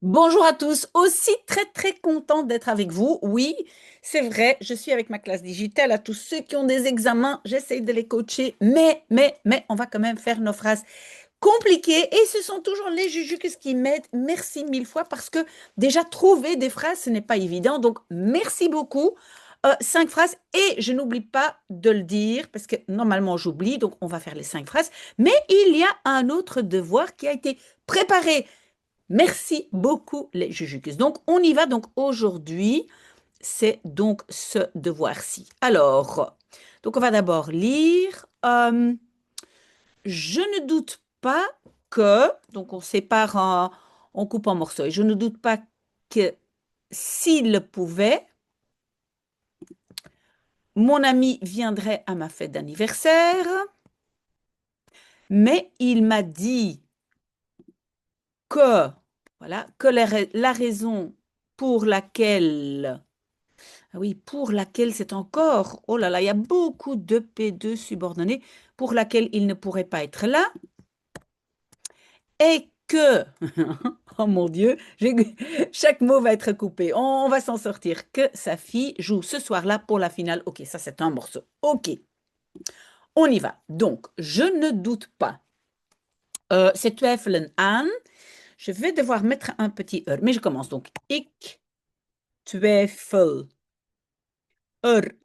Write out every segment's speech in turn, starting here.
Bonjour à tous, aussi très contente d'être avec vous. Oui, c'est vrai, je suis avec ma classe digitale. À tous ceux qui ont des examens, j'essaye de les coacher, mais, on va quand même faire nos phrases compliquées et ce sont toujours les Jujuks qui m'aident. Merci mille fois parce que déjà trouver des phrases, ce n'est pas évident. Donc, merci beaucoup. 5 phrases et je n'oublie pas de le dire parce que normalement j'oublie, donc on va faire les 5 phrases. Mais il y a un autre devoir qui a été préparé. Merci beaucoup les Jujukus. Donc, on y va. Donc, aujourd'hui, c'est donc ce devoir-ci. Alors, donc on va d'abord lire. Je ne doute pas que, donc on sépare, on coupe en morceaux. Et je ne doute pas que s'il le pouvait, mon ami viendrait à ma fête d'anniversaire, mais il m'a dit que, voilà, que la raison pour laquelle. Ah oui, pour laquelle c'est encore, oh là là, il y a beaucoup de P2 subordonnés pour laquelle il ne pourrait pas être là et que, oh mon Dieu, chaque mot va être coupé, on va s'en sortir, que sa fille joue ce soir-là pour la finale. Ok, ça c'est un morceau. Ok, on y va. Donc, je ne doute pas. C'est twijfelen aan. Je vais devoir mettre un petit er, mais je commence donc. Ik twijfel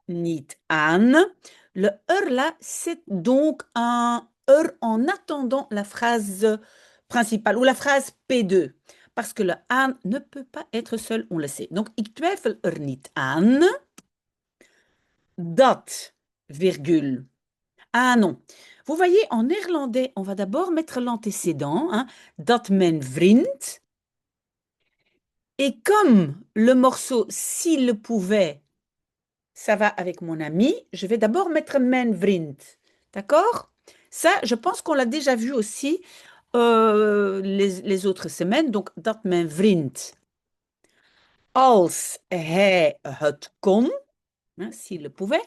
niet aan. Le là, c'est donc un en attendant la phrase principale ou la phrase P2. Parce que le aan ne peut pas être seul, on le sait. Donc, ik twijfel niet aan dat, virgule. Ah non. Vous voyez, en néerlandais, on va d'abord mettre l'antécédent, hein, dat mijn vriend. Et comme le morceau S'il le pouvait, ça va avec mon ami, je vais d'abord mettre mijn vriend. D'accord? Ça, je pense qu'on l'a déjà vu aussi les autres semaines. Donc, dat mijn vriend, als hij het kon, hein, s'il le pouvait,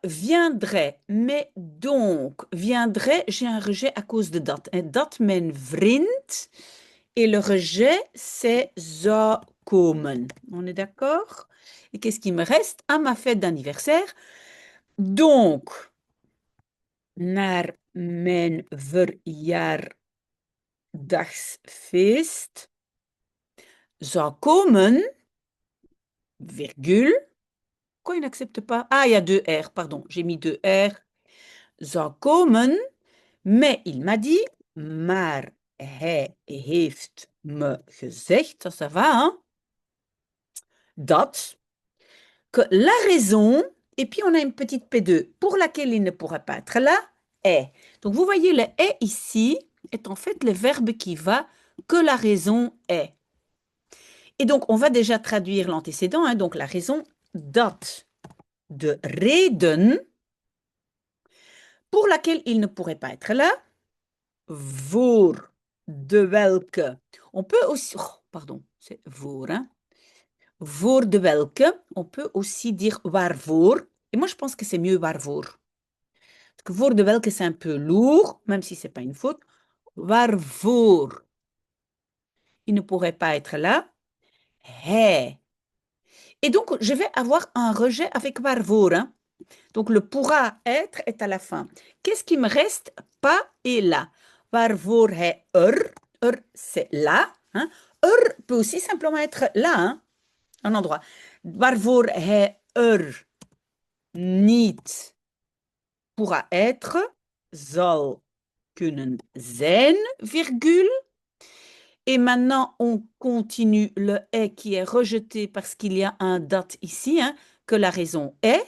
viendrait. Mais donc, viendrait, j'ai un rejet à cause de dat. Et dat mijn vriend, et le rejet, c'est zou komen. On est d'accord? Et qu'est-ce qui me reste? À ma fête d'anniversaire. Donc, naar mijn verjaardagsfeest zou komen, virgule. Pourquoi il n'accepte pas? Ah, il y a deux R, pardon, j'ai mis deux R. Zou komen, mais il m'a dit, maar hij heeft me gezegd, ça va, hein, dat, que la raison, et puis on a une petite P2 pour laquelle il ne pourra pas être là, est. Donc vous voyez, le est ici est en fait le verbe qui va que la raison est. Et donc on va déjà traduire l'antécédent, hein, donc la raison dat de reden pour laquelle il ne pourrait pas être là, voor de welke. On peut aussi, oh, pardon, c'est voor, hein. Voor de welke, on peut aussi dire waarvoor. Et moi, je pense que c'est mieux waarvoor. Parce que voor de welke, c'est un peu lourd, même si c'est pas une faute. Waarvoor. Il ne pourrait pas être là. Hij. Et donc, je vais avoir un rejet avec waarvoor, hein. Donc, le pourra être est à la fin. Qu'est-ce qui me reste? Pas et là. Waarvoor hij c'est là, hein. Peut aussi simplement être là, hein, un endroit. Waarvoor hij niet pourra être, zal kunnen zijn, virgule. Et maintenant, on continue le est qui est rejeté parce qu'il y a un date ici, hein, que la raison est.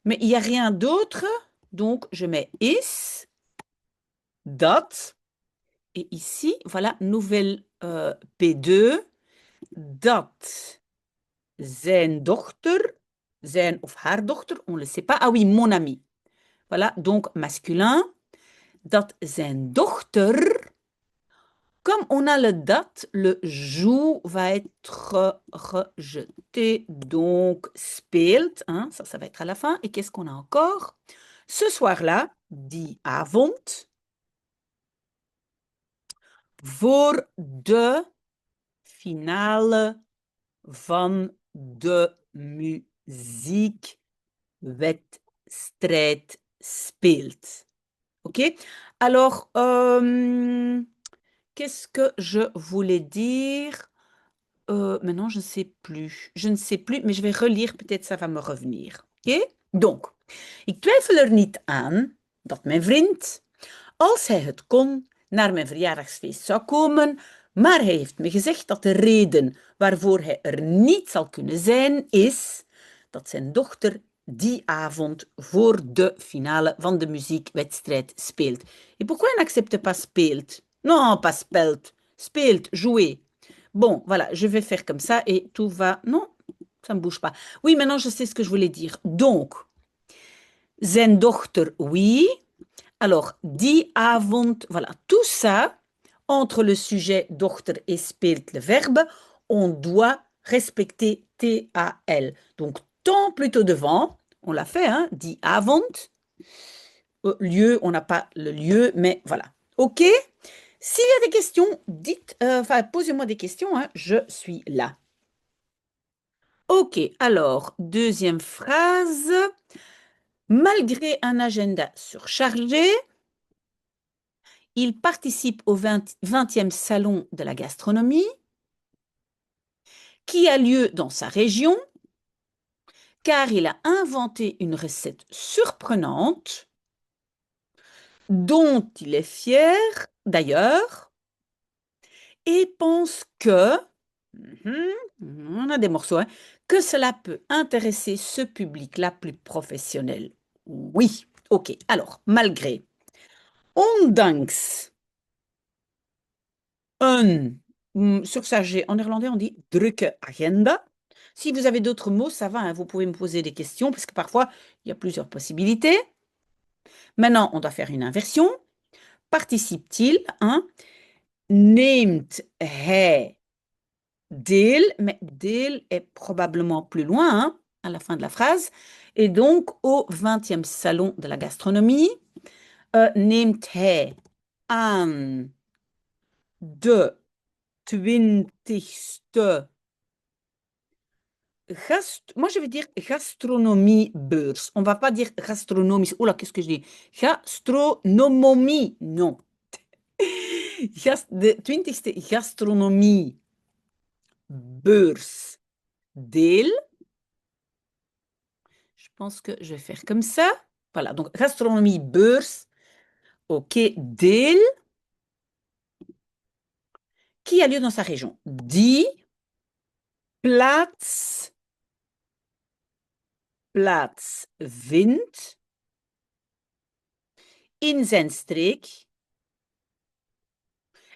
Mais il n'y a rien d'autre, donc je mets is, dat. Et ici, voilà, nouvelle P2, dat zijn dochter, zijn of haar dochter, on ne le sait pas. Ah oui, mon ami. Voilà, donc masculin. Dat zijn dochter. Comme on a le date, le jour va être rejeté. Donc, speelt, hein, ça va être à la fin. Et qu'est-ce qu'on a encore? Ce soir-là, die avond, voor de finale van de muziekwedstrijd speelt. OK? Alors, qu'est-ce que je voulais dire? Maintenant, je ne sais plus. Je ne sais plus, mais je vais relire, peut-être ça va me revenir. OK? Donc, ik twijfel er niet aan dat mijn vriend, als hij het kon, naar mijn verjaardagsfeest zou komen, maar hij heeft me gezegd dat de reden waarvoor hij er niet zal kunnen zijn, is dat zijn dochter die avond voor de finale van de muziekwedstrijd speelt. Et pourquoi il n'accepte pas speelt? Non, pas speelt. Speelt, jouer. Bon, voilà, je vais faire comme ça et tout va... Non, ça ne bouge pas. Oui, maintenant je sais ce que je voulais dire. Donc, zijn dochter, oui. Alors, die avond, voilà, tout ça, entre le sujet dochter et speelt, le verbe, on doit respecter TAL. Donc, temps plutôt devant, on l'a fait, hein, die avond. Lieu, on n'a pas le lieu, mais voilà. OK? S'il y a des questions, dites, posez-moi des questions, hein, je suis là. OK, alors, deuxième phrase. Malgré un agenda surchargé, il participe au 20e salon de la gastronomie qui a lieu dans sa région car il a inventé une recette surprenante dont il est fier d'ailleurs et pense que, on a des morceaux, hein, que cela peut intéresser ce public-là plus professionnel. Oui, ok. Alors, malgré, ondanks een, surchargé, en néerlandais on dit drukke agenda. Si vous avez d'autres mots, ça va, hein, vous pouvez me poser des questions, parce que parfois, il y a plusieurs possibilités. Maintenant, on doit faire une inversion. Participe-t-il, hein? Neemt hij deel, mais deel est probablement plus loin, hein, à la fin de la phrase. Et donc, au 20e salon de la gastronomie, neemt hij aan de 20ste moi, je vais dire gastronomiebeurs. On ne va pas dire gastronomisch. Oula, qu'est-ce que je dis? Gastronomie, non. De 20ste gastronomiebeurs deel. Je pense que je vais faire comme ça. Voilà, donc gastronomiebeurs, ok, deel, qui a lieu dans sa région. Die plaatsvindt in zijn streek.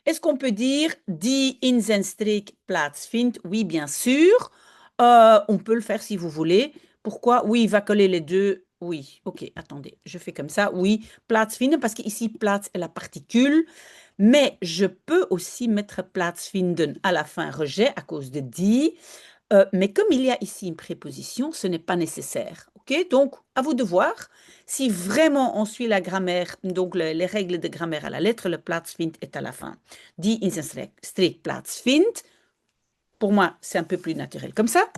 Est-ce qu'on peut dire die in zijn streek plaatsvindt? Oui, bien sûr. On peut le faire si vous voulez. Pourquoi? Oui, il va coller les deux. Oui, ok, attendez, je fais comme ça. Oui, plaatsvinden, parce qu'ici, plaats est la particule. Mais je peux aussi mettre plaatsvinden à la fin, rejet, à cause de die. Mais comme il y a ici une préposition, ce n'est pas nécessaire. Ok? Donc, à vous de voir. Si vraiment on suit la grammaire, donc les règles de grammaire à la lettre, le plaatsvindt est à la fin. Die in zijn streek plaatsvindt. Pour moi, c'est un peu plus naturel comme ça.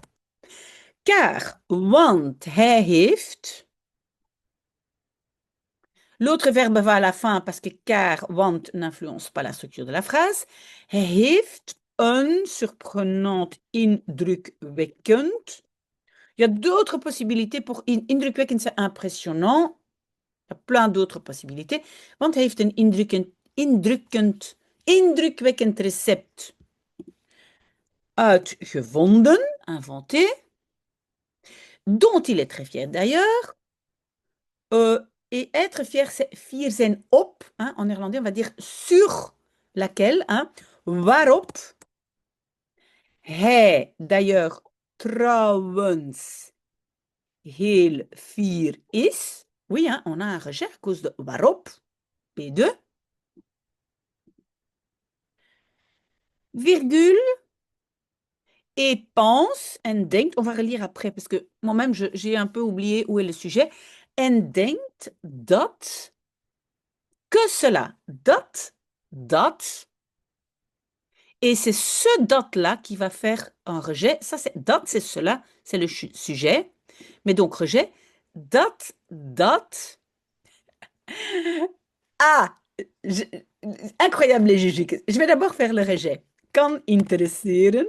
Car, want hij heeft. L'autre verbe va à la fin parce que car, want n'influence pas la structure de la phrase. Hij heeft een surprenant indrukwekkend. Il y a d'autres possibilités pour indrukwekkend, c'est impressionnant. Il y a plein d'autres possibilités. Want hij heeft een indrukwekkend recept uitgevonden, inventé, dont il est très fier d'ailleurs. Et être fier, c'est fier zijn op. Hein, en néerlandais, on va dire sur laquelle. Hein, waarop hij d'ailleurs trouwens heel fier is. Oui, hein, on a un rejet à cause de waarop. P2. Virgule. Et pense, en denkt, on va relire après parce que moi-même j'ai un peu oublié où est le sujet. En denkt dat, que cela, dat, Et c'est ce dot-là qui va faire un rejet. Ça, c'est dot, c'est cela, c'est le sujet. Mais donc, rejet, dot, dot. Ah, je- incroyable les Juju. Je vais d'abord faire le rejet. Kan interesseren.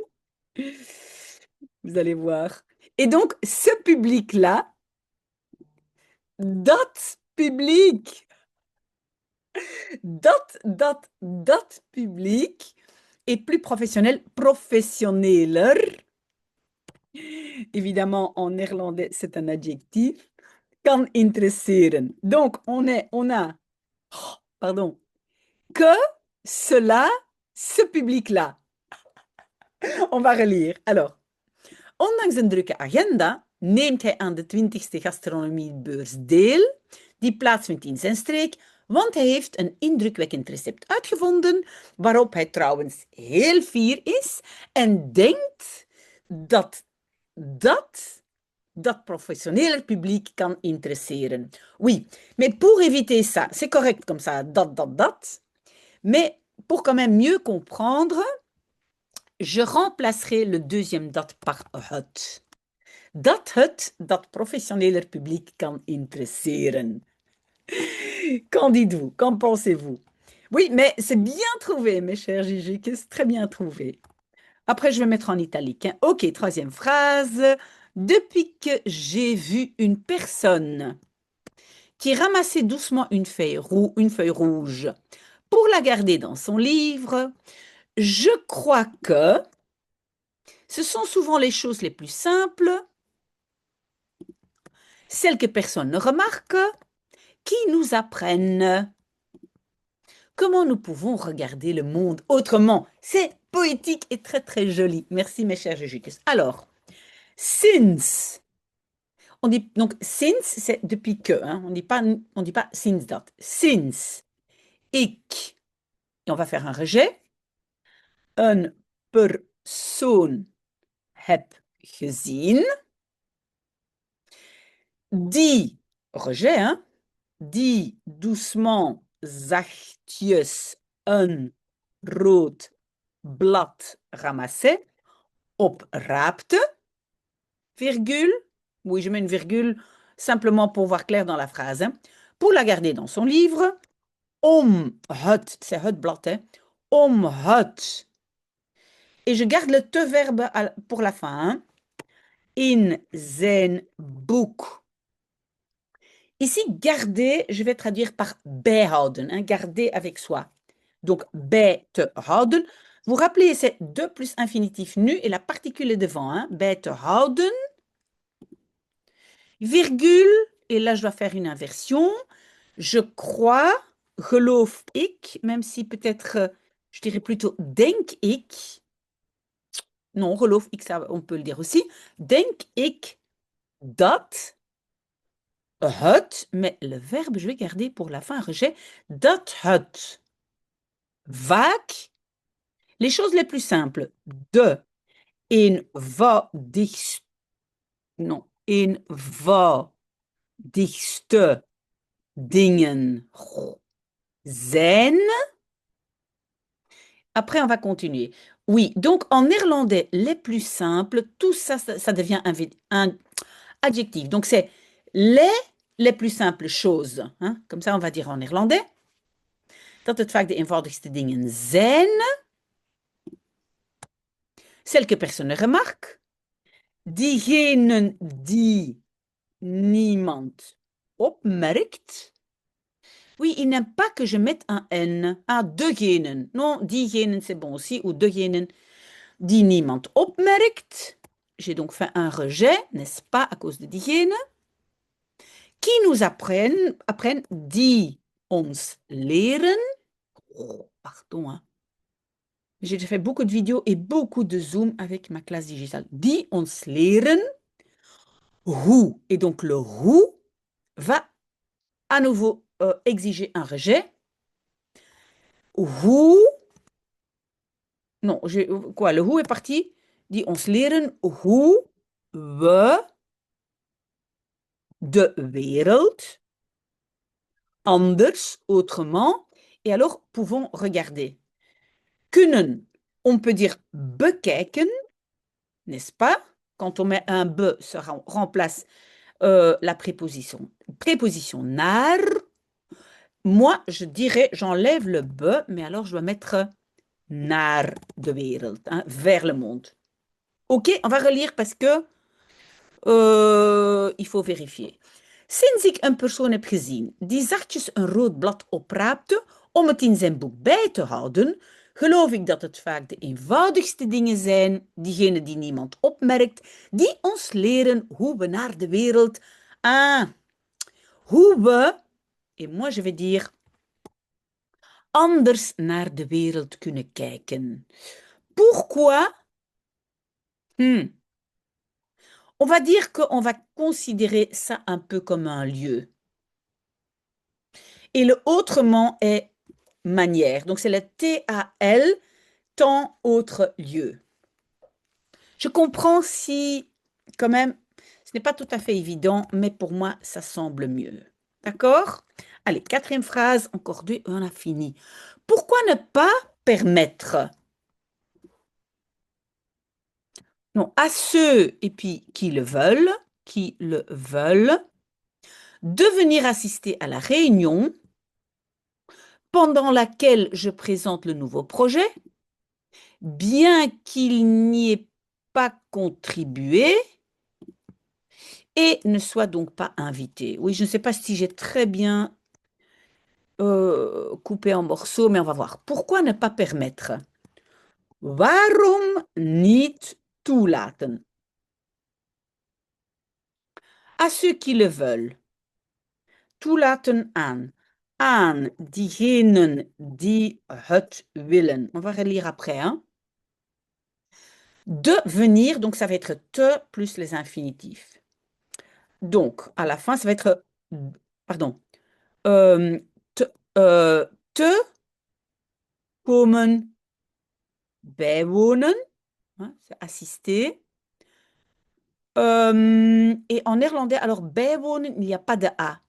Vous allez voir. Et donc, ce public-là, dot public, dot public, est plus professionnel, professioneler. Évidemment, en néerlandais, c'est un adjectif. Kan interesseren. Donc, on a, pardon, que cela, ce public-là. On va relire. Alors, ondanks een drukke agenda neemt hij aan de 20ste gastronomiebeurs deel, die plaatsvindt in zijn streek, want hij heeft een indrukwekkend recept uitgevonden, waarop hij trouwens heel fier is en denkt dat dat professionnel public kan interesseren. Oui, mais pour éviter ça, c'est correct comme ça, dat. Mais pour quand même mieux comprendre, je remplacerai le deuxième dat par het. Dat professionnel public kan interesseren. Qu'en dites-vous? Qu'en pensez-vous? Oui, mais c'est bien trouvé, mes chers Gigi, c'est très bien trouvé. Après, je vais mettre en italique, hein. Ok, troisième phrase. Depuis que j'ai vu une personne qui ramassait doucement une feuille rouge pour la garder dans son livre, je crois que ce sont souvent les choses les plus simples, celles que personne ne remarque, qui nous apprennent comment nous pouvons regarder le monde autrement. C'est poétique et très très joli. Merci mes chers Jujukus. Alors, since. On dit donc since, c'est depuis que. Hein, on dit pas since dat. Since ik. Et on va faire un rejet. Een persoon heb gezien. Die, rejet, hein, die doucement, zachtjes een rood blad ramassait, opraapte, virgule. Oui, je mets une virgule simplement pour voir clair dans la phrase. Hein, pour la garder dans son livre. Om het, c'est het blad, hein, om het. Et je garde le te verbe pour la fin. Hein, in zijn boek. Ici, garder, je vais traduire par bijhouden, hein, garder avec soi. Donc, bij te houden. Vous rappelez, c'est de plus infinitif nu et la particule est devant. Hein, bij te houden, virgule, et là, je dois faire une inversion. Je crois, geloof ik, même si peut-être, je dirais plutôt denk ik. Non, geloof ik, ça, on peut le dire aussi. Denk ik dat het, mais le verbe, je vais garder pour la fin, rejet, dat het vaak, les choses les plus simples, de eenvoudigste dingen zijn. Après, on va continuer. Oui, donc en néerlandais, les plus simples, tout ça, ça devient un adjectif. Donc c'est les plus simples choses. Hein? Comme ça, on va dire en néerlandais. Dat het vaak de eenvoudigste dingen zijn. Celles que personne ne remarque. Diegenen die niemand opmerkt. Oui, il n'aime pas que je mette un N. Ah, degenen. Non, diegenen, c'est bon aussi. Ou degenen die niemand opmerkt. J'ai donc fait un rejet, n'est-ce pas, à cause de diegenen. Qui nous apprennent, die ons leren. Oh, pardon, hein. J'ai déjà fait beaucoup de vidéos et beaucoup de Zoom avec ma classe digitale. Die ons leren hoe. Et donc le hoe va à nouveau exiger un rejet. Hoe. Non, quoi, le hoe est parti. Die ons leren hoe we de wereld anders, autrement, et alors pouvons regarder. Kunnen On peut dire bekijken, n'est-ce pas? Quand on met un be, ça remplace la préposition naar. Moi, je dirais, j'enlève le be, mais alors je dois mettre naar de wereld, hein, vers le monde. Ok, on va relire parce que il faut vérifier. Sinds ik een persoon heb gezien die zachtjes een rood blad opraapte om het in zijn boek bij te houden, geloof ik dat het vaak de eenvoudigste dingen zijn, diegenen die niemand opmerkt, die ons leren hoe we naar de wereld, hoe we, et moi je vais dire, anders naar de wereld kunnen kijken. Pourquoi? On va dire qu'on va considérer ça un peu comme un lieu. Et le autrement est manière. Donc c'est le T-A-L, temps, autre, lieu. Je comprends si, quand même, ce n'est pas tout à fait évident, mais pour moi, ça semble mieux. D'accord? Allez, quatrième phrase, encore deux, on a fini. Pourquoi ne pas permettre, non, à ceux, et puis qui le veulent, de venir assister à la réunion pendant laquelle je présente le nouveau projet, bien qu'il n'y ait pas contribué et ne soit donc pas invité. Oui, je ne sais pas si j'ai très bien coupé en morceaux, mais on va voir. Pourquoi ne pas permettre? Waarom niet toelaten? À ceux qui le veulent. Toelaten aan. Aan diegenen die het willen. On va relire après, hein? De venir, donc ça va être te plus les infinitifs. Donc, à la fin, ça va être, pardon, te, te komen bijwonen, hein, c'est assister. Et en néerlandais, alors bijwonen, il n'y a pas de A.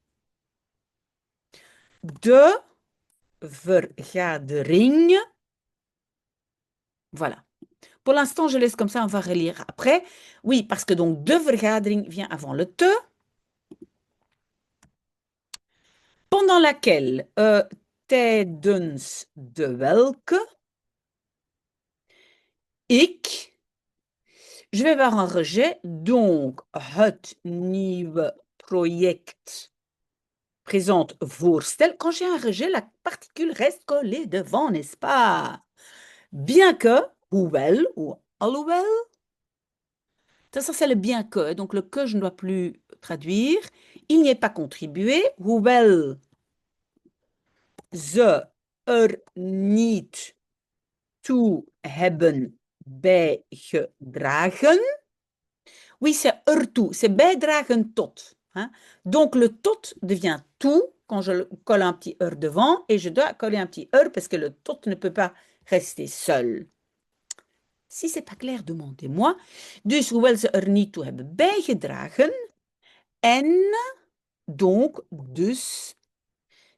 De vergadering. Voilà. Pour l'instant, je laisse comme ça, on va relire après. Oui, parce que donc de vergadering vient avant le te. Pendant laquelle, tijdens de welke, ik, je vais avoir un rejet, donc het nieuwe project présente voorstel. Quand j'ai un rejet, la particule reste collée devant, n'est-ce pas? Bien que, hoewel ou alhoewel, ça c'est le bien que, donc le que je ne dois plus traduire, il n'y est pas contribué, hoewel ze niet toe hebben bijgedragen. Oui, c'est ertoe, c'est bijdragen tot. Hein? Donc le tot devient tout quand je colle un petit er devant et je dois coller un petit er parce que le tot ne peut pas rester seul. Si c'est pas clair, demandez-moi. Dus hoewel ze niet toe hebben bijgedragen en donc dus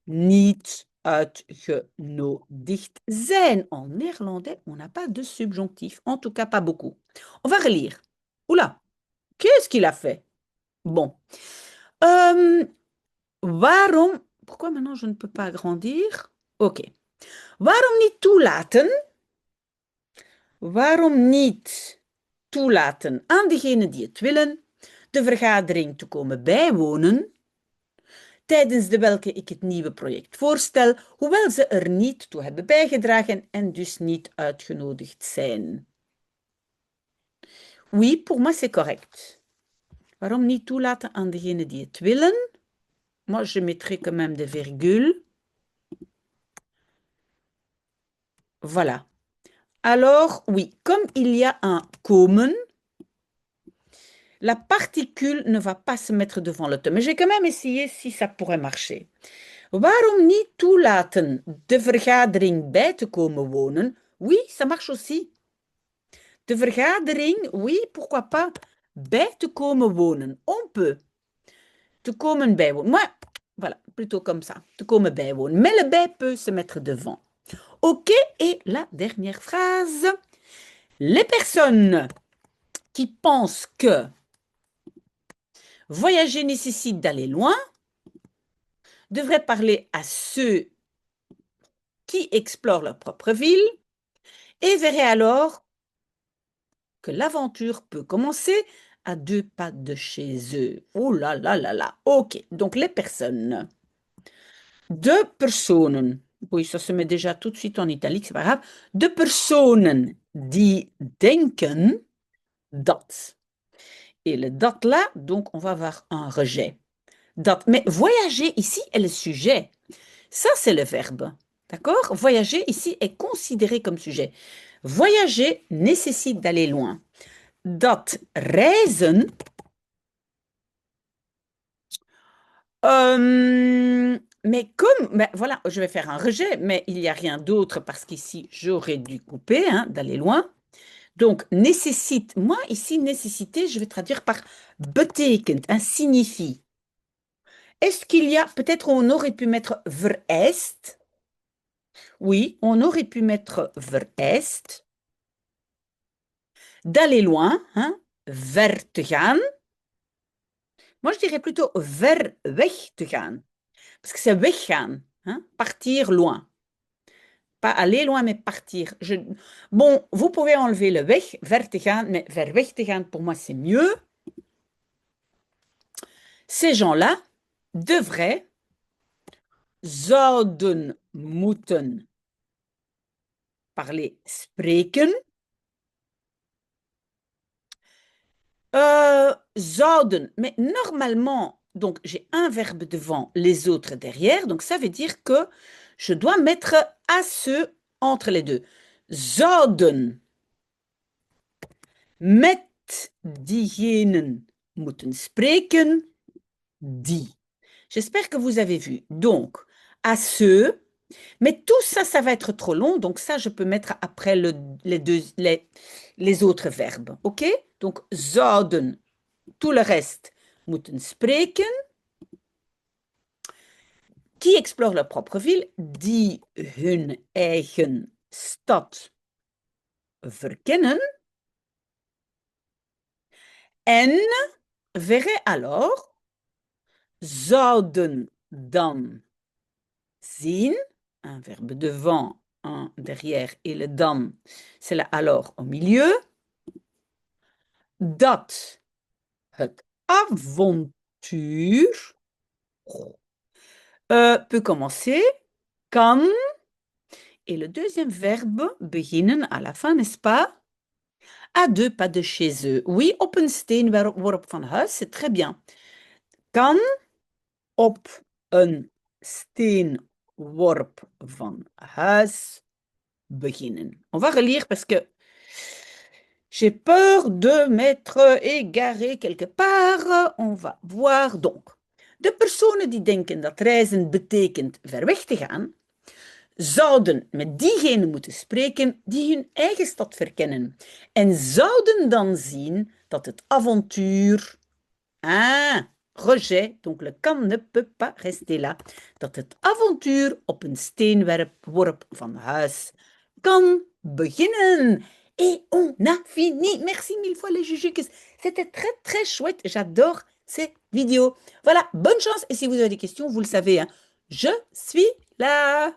niet uitgenodigd zijn. En néerlandais, on n'a pas de subjonctif, en tout cas pas beaucoup. On va relire. Oula, qu'est-ce qu'il a fait? Bon. Waarom, pourquoi maintenant je ne peux pas agrandir? Ok. Waarom niet toelaten? Waarom niet toelaten aan degenen die het willen de vergadering te komen bijwonen, tijdens de welke ik het nieuwe project voorstel, hoewel ze er niet toe hebben bijgedragen en dus niet uitgenodigd zijn? Oui, pour moi c'est correct. Waarom niet toelaten aan degenen die het willen? Moi, je mettrai quand même des virgules. Voilà. Alors, oui, comme il y a un komen, la particule ne va pas se mettre devant le te. Mais j'ai quand même essayé si ça pourrait marcher. Waarom niet toelaten de vergadering bij te komen wonen? Oui, ça marche aussi. De vergadering, oui, pourquoi pas, bij te komen wonen. On peut. Te komen bijwonen. Moi, voilà, plutôt comme ça. Te komen bijwonen. Mais le bij peut se mettre devant. OK, et la dernière phrase. Les personnes qui pensent que voyager nécessite d'aller loin devraient parler à ceux qui explorent leur propre ville et verraient alors que l'aventure peut commencer à 2 pas de chez eux. Oh là là là là. OK, donc les personnes. De personen. Oui, ça se met déjà tout de suite en italique, c'est pas grave. De personen die denken dat. Et le dat là, donc on va avoir un rejet. Dat. Mais voyager ici est le sujet. Ça, c'est le verbe. D'accord? Voyager ici est considéré comme sujet. Voyager nécessite d'aller loin. Dat reizen. Mais comme, ben voilà, je vais faire un rejet, mais il n'y a rien d'autre parce qu'ici, j'aurais dû couper, hein, d'aller loin. Donc, nécessite, moi, ici, nécessité, je vais traduire par betekent, hein, signifie. Est-ce qu'il y a, peut-être on aurait pu mettre vereist. Oui, on aurait pu mettre vereist. D'aller loin, hein, ver te gaan. Moi, je dirais plutôt ver weg te gaan. Parce que c'est weggaan, hein, partir loin. Pas aller loin, mais partir. Bon, vous pouvez enlever le weg, ver te gaan, mais ver weg te gaan, pour moi, c'est mieux. Ces gens-là devraient, zouden moeten parler, spreken. Zouden, mais normalement, donc j'ai un verbe devant, les autres derrière, donc ça veut dire que je dois mettre à ce entre les deux. Zouden met diegenen moeten spreken, die. J'espère que vous avez vu. Donc, à ceux, mais tout ça, ça va être trop long, donc ça, je peux mettre après les autres verbes, ok? Donc, zouden, tout le reste, moeten spreken, qui explorent leur propre ville, die hun eigen stad verkennen, en verraient alors, zouden dan zien, un verbe devant, un derrière, et le dan, c'est le alors au milieu, dat het avontuur peut commencer, kan, et le deuxième verbe, beginnen, à la fin, n'est-ce pas? À 2 pas de chez eux. Oui, op een steenworp van huis, c'est très bien. Kan op een steenworp van huis beginnen. On va relire parce que j'ai peur de m'être égaré quelque part. On va voir donc. De personen die denken dat reizen betekent ver weg te gaan, zouden met diegenen moeten spreken die hun eigen stad verkennen en zouden dan zien dat het avontuur, rejet, donc le kan ne peut pas rester là, dat het avontuur op een steenworp van huis kan beginnen. Et on a fini. Merci mille fois les Jujuks. C'était très très chouette. J'adore ces vidéos. Voilà, bonne chance. Et si vous avez des questions, vous le savez, hein, je suis là.